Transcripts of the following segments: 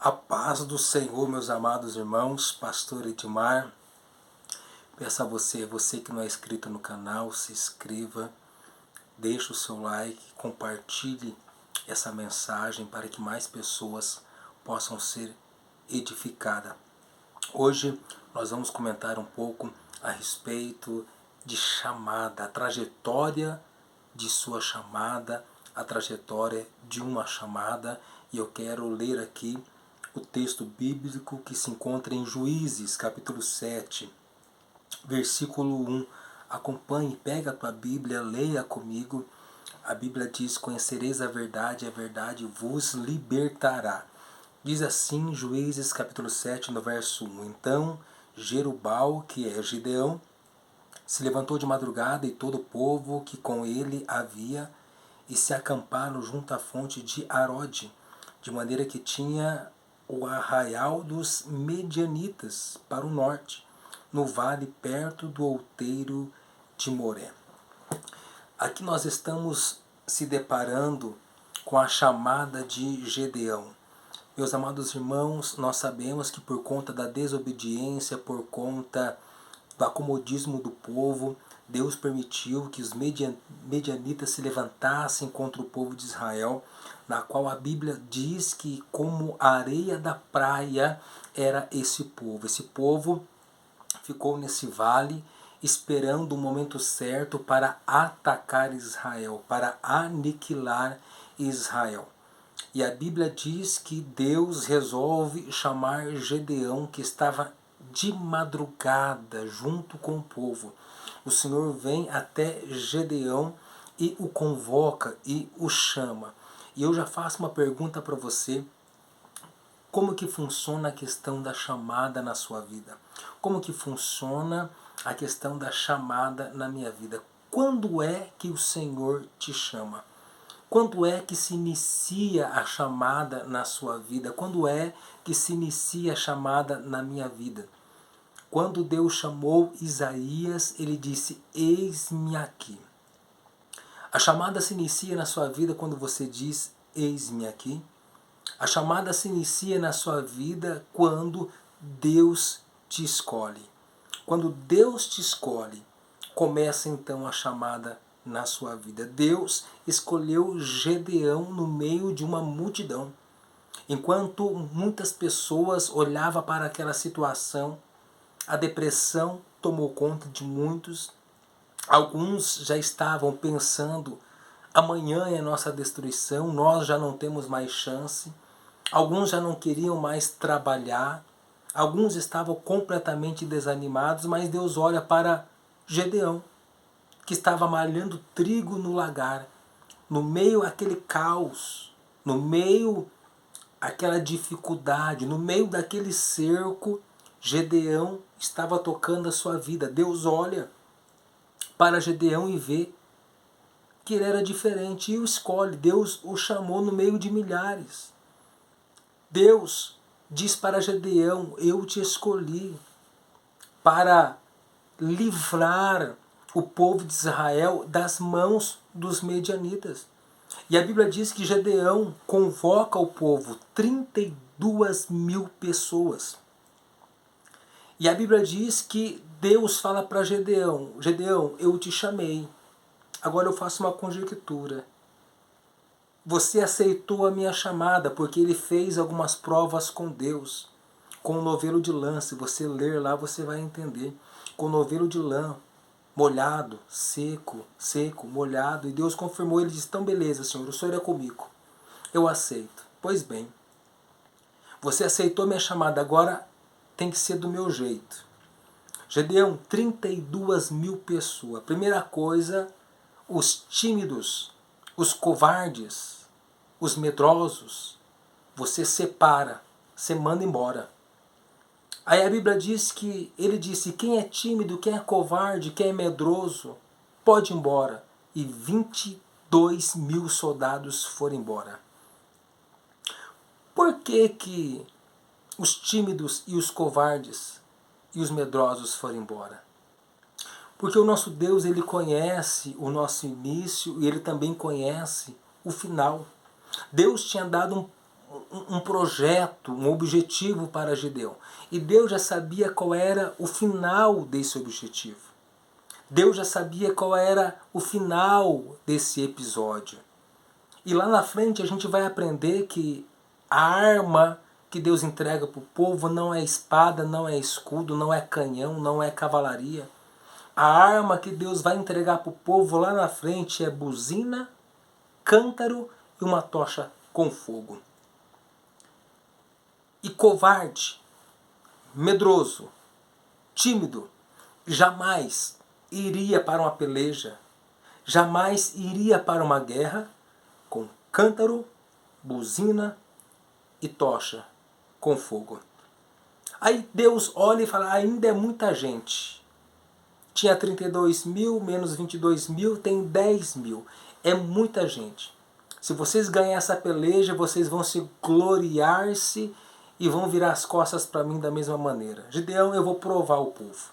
A paz do Senhor, meus amados irmãos, pastor Edmar. Peço a você que não é inscrito no canal, se inscreva, deixe o seu like, compartilhe essa mensagem para que mais pessoas possam ser edificadas. Hoje nós vamos comentar um pouco a respeito de chamada, a trajetória de sua chamada, a trajetória de uma chamada, e eu quero ler aqui o texto bíblico que se encontra em Juízes, capítulo 7, versículo 1. Acompanhe, pega a tua Bíblia, leia comigo. A Bíblia diz: conhecereis a verdade vos libertará. Diz assim, Juízes, capítulo 7, no verso 1. Então Jerubal, que é Gideão, se levantou de madrugada, e todo o povo que com ele havia, e se acamparam junto à fonte de Arode, de maneira que tinha o arraial dos Medianitas para o norte, no vale perto do outeiro de Moré. Aqui nós estamos se deparando com a chamada de Gedeão. Meus amados irmãos, nós sabemos que por conta da desobediência, por conta do acomodismo do povo, Deus permitiu que os medianitas se levantassem contra o povo de Israel, na qual a Bíblia diz que como a areia da praia era esse povo. Esse povo ficou nesse vale esperando o momento certo para atacar Israel, para aniquilar Israel. E a Bíblia diz que Deus resolve chamar Gedeão, que estava de madrugada junto com o povo. O Senhor vem até Gedeão e o convoca e o chama. E eu já faço uma pergunta para você: como que funciona a questão da chamada na sua vida? Como que funciona a questão da chamada na minha vida? Quando é que o Senhor te chama? Quando é que se inicia a chamada na sua vida? Quando é que se inicia a chamada na minha vida? Quando Deus chamou Isaías, ele disse: eis-me aqui. A chamada se inicia na sua vida quando você diz: eis-me aqui. A chamada se inicia na sua vida quando Deus te escolhe. Quando Deus te escolhe, começa então a chamada na sua vida. Deus escolheu Gedeão no meio de uma multidão. Enquanto muitas pessoas olhavam para aquela situação, a depressão tomou conta de muitos. Alguns já estavam pensando: amanhã é a nossa destruição, nós já não temos mais chance. Alguns já não queriam mais trabalhar. Alguns estavam completamente desanimados, mas Deus olha para Gedeão, que estava malhando trigo no lagar, no meio daquele caos, no meio daquela dificuldade, no meio daquele cerco. Gedeão estava tocando a sua vida. Deus olha para Gedeão e vê que ele era diferente e o escolhe. Deus o chamou no meio de milhares. Deus diz para Gedeão: eu te escolhi para livrar o povo de Israel das mãos dos medianitas. E a Bíblia diz que Gedeão convoca o povo, 32.000 pessoas. E a Bíblia diz que Deus fala para Gedeão: Gedeão, eu te chamei. Agora eu faço uma conjectura. Você aceitou a minha chamada porque ele fez algumas provas com Deus. Com o novelo de lã, se você ler lá você vai entender. Com o novelo de lã, molhado, seco, seco, molhado. E Deus confirmou, ele disse: então beleza, Senhor, o Senhor é comigo. Eu aceito. Pois bem, você aceitou minha chamada, agora tem que ser do meu jeito. Gedeão, 32.000 pessoas. Primeira coisa, os tímidos, os covardes, os medrosos, você separa, você manda embora. Aí a Bíblia diz que ele disse: quem é tímido, quem é covarde, quem é medroso, pode ir embora. E 22.000 soldados foram embora. Por que os tímidos e os covardes e os medrosos foram embora? Porque o nosso Deus, ele conhece o nosso início e ele também conhece o final. Deus tinha dado um projeto, um objetivo para Gideão. E Deus já sabia qual era o final desse objetivo. Deus já sabia qual era o final desse episódio. E lá na frente a gente vai aprender que a arma que Deus entrega para o povo não é espada, não é escudo, não é canhão, não é cavalaria. A arma que Deus vai entregar para o povo lá na frente é buzina, cântaro e uma tocha com fogo. E covarde, medroso, tímido, jamais iria para uma peleja, jamais iria para uma guerra com cântaro, buzina e tocha com fogo. Aí Deus olha e fala, ainda é muita gente. Tinha 32 mil, menos 22 mil, tem 10 mil. É muita gente. Se vocês ganharem essa peleja, vocês vão se gloriar-se e vão virar as costas para mim da mesma maneira. Gideão, eu vou provar o povo.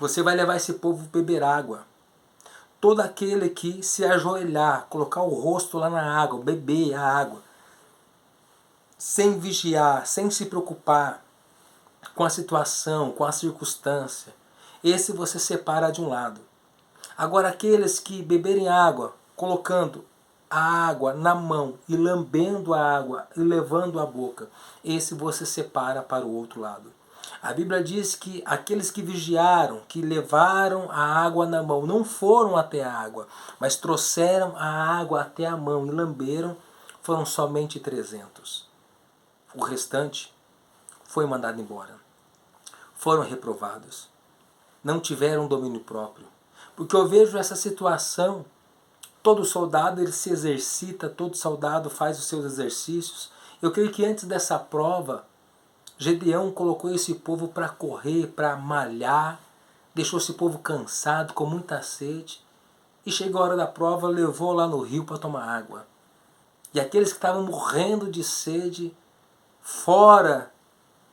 Você vai levar esse povo a beber água. Todo aquele que se ajoelhar, colocar o rosto lá na água, beber a água, sem vigiar, sem se preocupar com a situação, com a circunstância, esse você separa de um lado. Agora aqueles que beberem água, colocando a água na mão e lambendo a água e levando à boca, esse você separa para o outro lado. A Bíblia diz que aqueles que vigiaram, que levaram a água na mão, não foram até a água, mas trouxeram a água até a mão e lamberam, foram somente 300. O restante foi mandado embora. Foram reprovados. Não tiveram domínio próprio. Porque eu vejo essa situação, todo soldado ele se exercita, todo soldado faz os seus exercícios. Eu creio que antes dessa prova, Gedeão colocou esse povo para correr, para malhar, deixou esse povo cansado, com muita sede, e chegou a hora da prova, levou lá no rio para tomar água. E aqueles que estavam morrendo de sede, fora,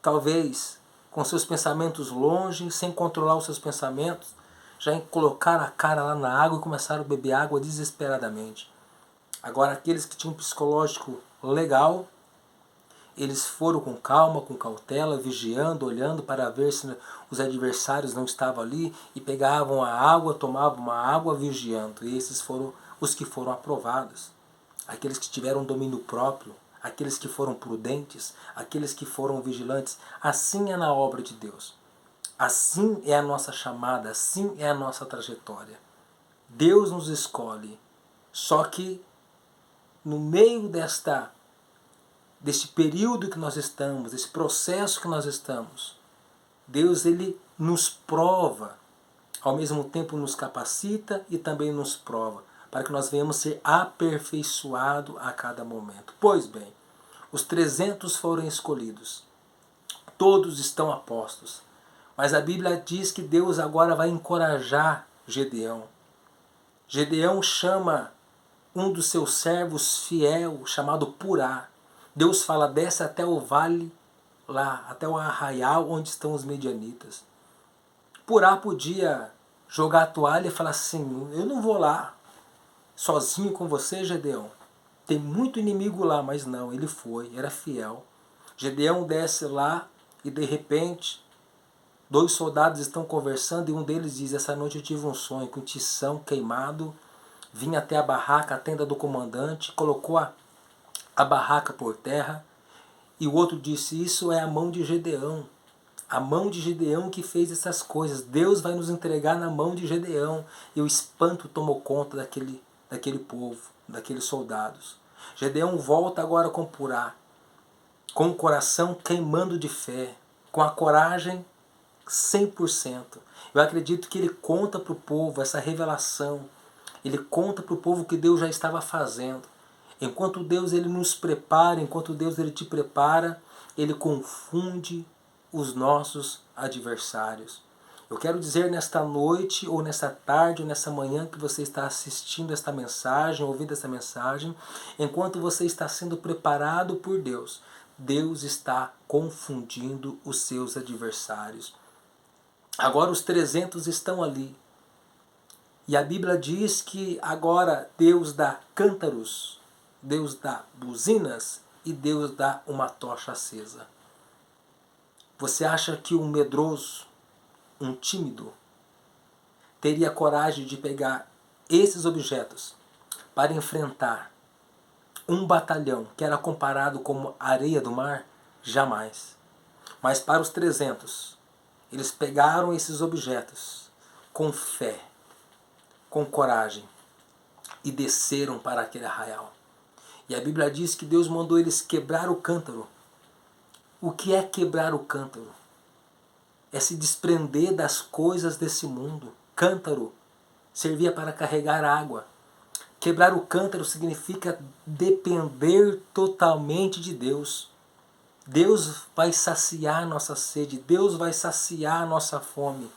talvez, com seus pensamentos longe, sem controlar os seus pensamentos, já colocaram a cara lá na água e começaram a beber água desesperadamente. Agora, aqueles que tinham um psicológico legal, eles foram com calma, com cautela, vigiando, olhando para ver se os adversários não estavam ali e pegavam a água, tomavam uma água vigiando. E esses foram os que foram aprovados. Aqueles que tiveram domínio próprio, aqueles que foram prudentes, aqueles que foram vigilantes. Assim é na obra de Deus. Assim é a nossa chamada, assim é a nossa trajetória. Deus nos escolhe. Só que no meio deste período que nós estamos, desse processo que nós estamos, Deus ele nos prova, ao mesmo tempo nos capacita e também nos prova, para que nós venhamos ser aperfeiçoados a cada momento. Pois bem, os 300 foram escolhidos, todos estão a postos, mas a Bíblia diz que Deus agora vai encorajar Gedeão. Gedeão chama um dos seus servos fiel, chamado Purá. Deus fala, desce até o vale, lá, até o arraial onde estão os medianitas. Purá podia jogar a toalha e falar assim, eu não vou lá, sozinho com você, Gedeão. Tem muito inimigo lá, mas não, ele foi, era fiel. Gedeão desce lá e de repente 2 soldados estão conversando e um deles diz, essa noite eu tive um sonho com um tição queimado, vim até a barraca, a tenda do comandante, colocou a barraca por terra, e o outro disse, isso é a mão de Gedeão. A mão de Gedeão que fez essas coisas. Deus vai nos entregar na mão de Gedeão. E o espanto tomou conta daquele povo, daqueles soldados. Gedeão volta agora com Purá, com o coração queimando de fé, com a coragem 100%. Eu acredito que ele conta para o povo essa revelação. Ele conta para o povo que Deus já estava fazendo. Enquanto Deus ele nos prepara, enquanto Deus ele te prepara, ele confunde os nossos adversários. Eu quero dizer nesta noite, ou nesta tarde, ou nessa manhã que você está assistindo esta mensagem, ouvindo esta mensagem, enquanto você está sendo preparado por Deus, Deus está confundindo os seus adversários. Agora os 300 estão ali. E a Bíblia diz que agora Deus dá cântaros, Deus dá buzinas e Deus dá uma tocha acesa. Você acha que um medroso, um tímido, teria coragem de pegar esses objetos para enfrentar um batalhão que era comparado como areia do mar? Jamais. Mas para os 300, eles pegaram esses objetos com fé, com coragem, e desceram para aquele arraial. E a Bíblia diz que Deus mandou eles quebrar o cântaro. O que é quebrar o cântaro? É se desprender das coisas desse mundo. Cântaro servia para carregar água. Quebrar o cântaro significa depender totalmente de Deus. Deus vai saciar nossa sede, Deus vai saciar nossa fome.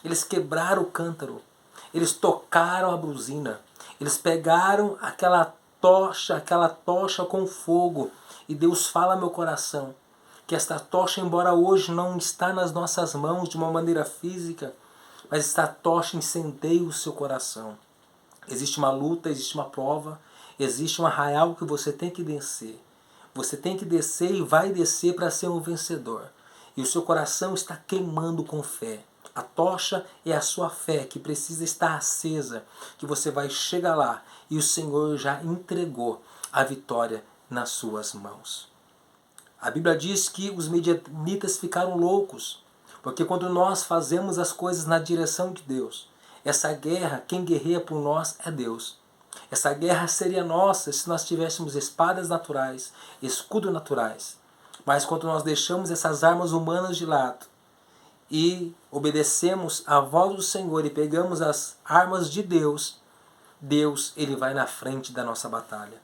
Eles quebraram o cântaro, eles tocaram a buzina, eles pegaram aquela tocha com fogo, e Deus fala ao meu coração que esta tocha, embora hoje não está nas nossas mãos de uma maneira física, mas esta tocha incendeia o seu coração. Existe uma luta, existe uma prova, existe um arraial que você tem que vencer. Você tem que descer e vai descer para ser um vencedor. E o seu coração está queimando com fé. A tocha é a sua fé que precisa estar acesa, que você vai chegar lá e o Senhor já entregou a vitória nas suas mãos. A Bíblia diz que os medianitas ficaram loucos, porque quando nós fazemos as coisas na direção de Deus, essa guerra, quem guerreia por nós é Deus. Essa guerra seria nossa se nós tivéssemos espadas naturais, escudos naturais. Mas quando nós deixamos essas armas humanas de lado e obedecemos a voz do Senhor e pegamos as armas de Deus, Deus, ele vai na frente da nossa batalha.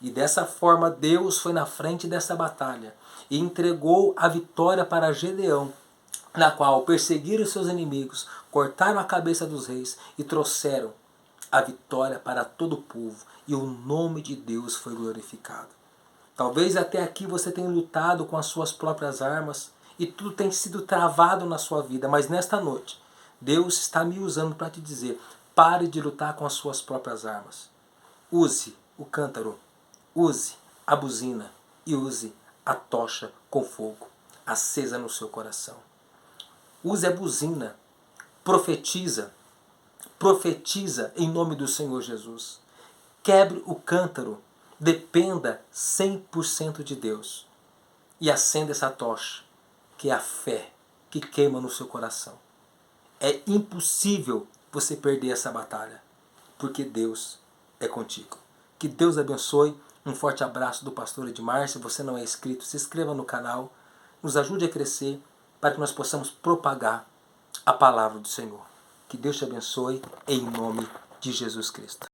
E dessa forma Deus foi na frente dessa batalha e entregou a vitória para Gedeão, na qual perseguiram seus inimigos, cortaram a cabeça dos reis e trouxeram a vitória para todo o povo, e o nome de Deus foi glorificado. Talvez até aqui você tenha lutado com as suas próprias armas e tudo tem sido travado na sua vida, mas nesta noite Deus está me usando para te dizer: pare de lutar com as suas próprias armas. Use o cântaro, use a buzina e use a tocha com fogo acesa no seu coração. Use a buzina, profetiza em nome do Senhor Jesus. Quebre o cântaro, dependa 100% de Deus. E acenda essa tocha, que é a fé que queima no seu coração. É impossível você perder essa batalha, porque Deus é contigo. Que Deus abençoe. Um forte abraço do pastor Edmar. Se você não é inscrito, se inscreva no canal. Nos ajude a crescer para que nós possamos propagar a palavra do Senhor. Que Deus te abençoe em nome de Jesus Cristo.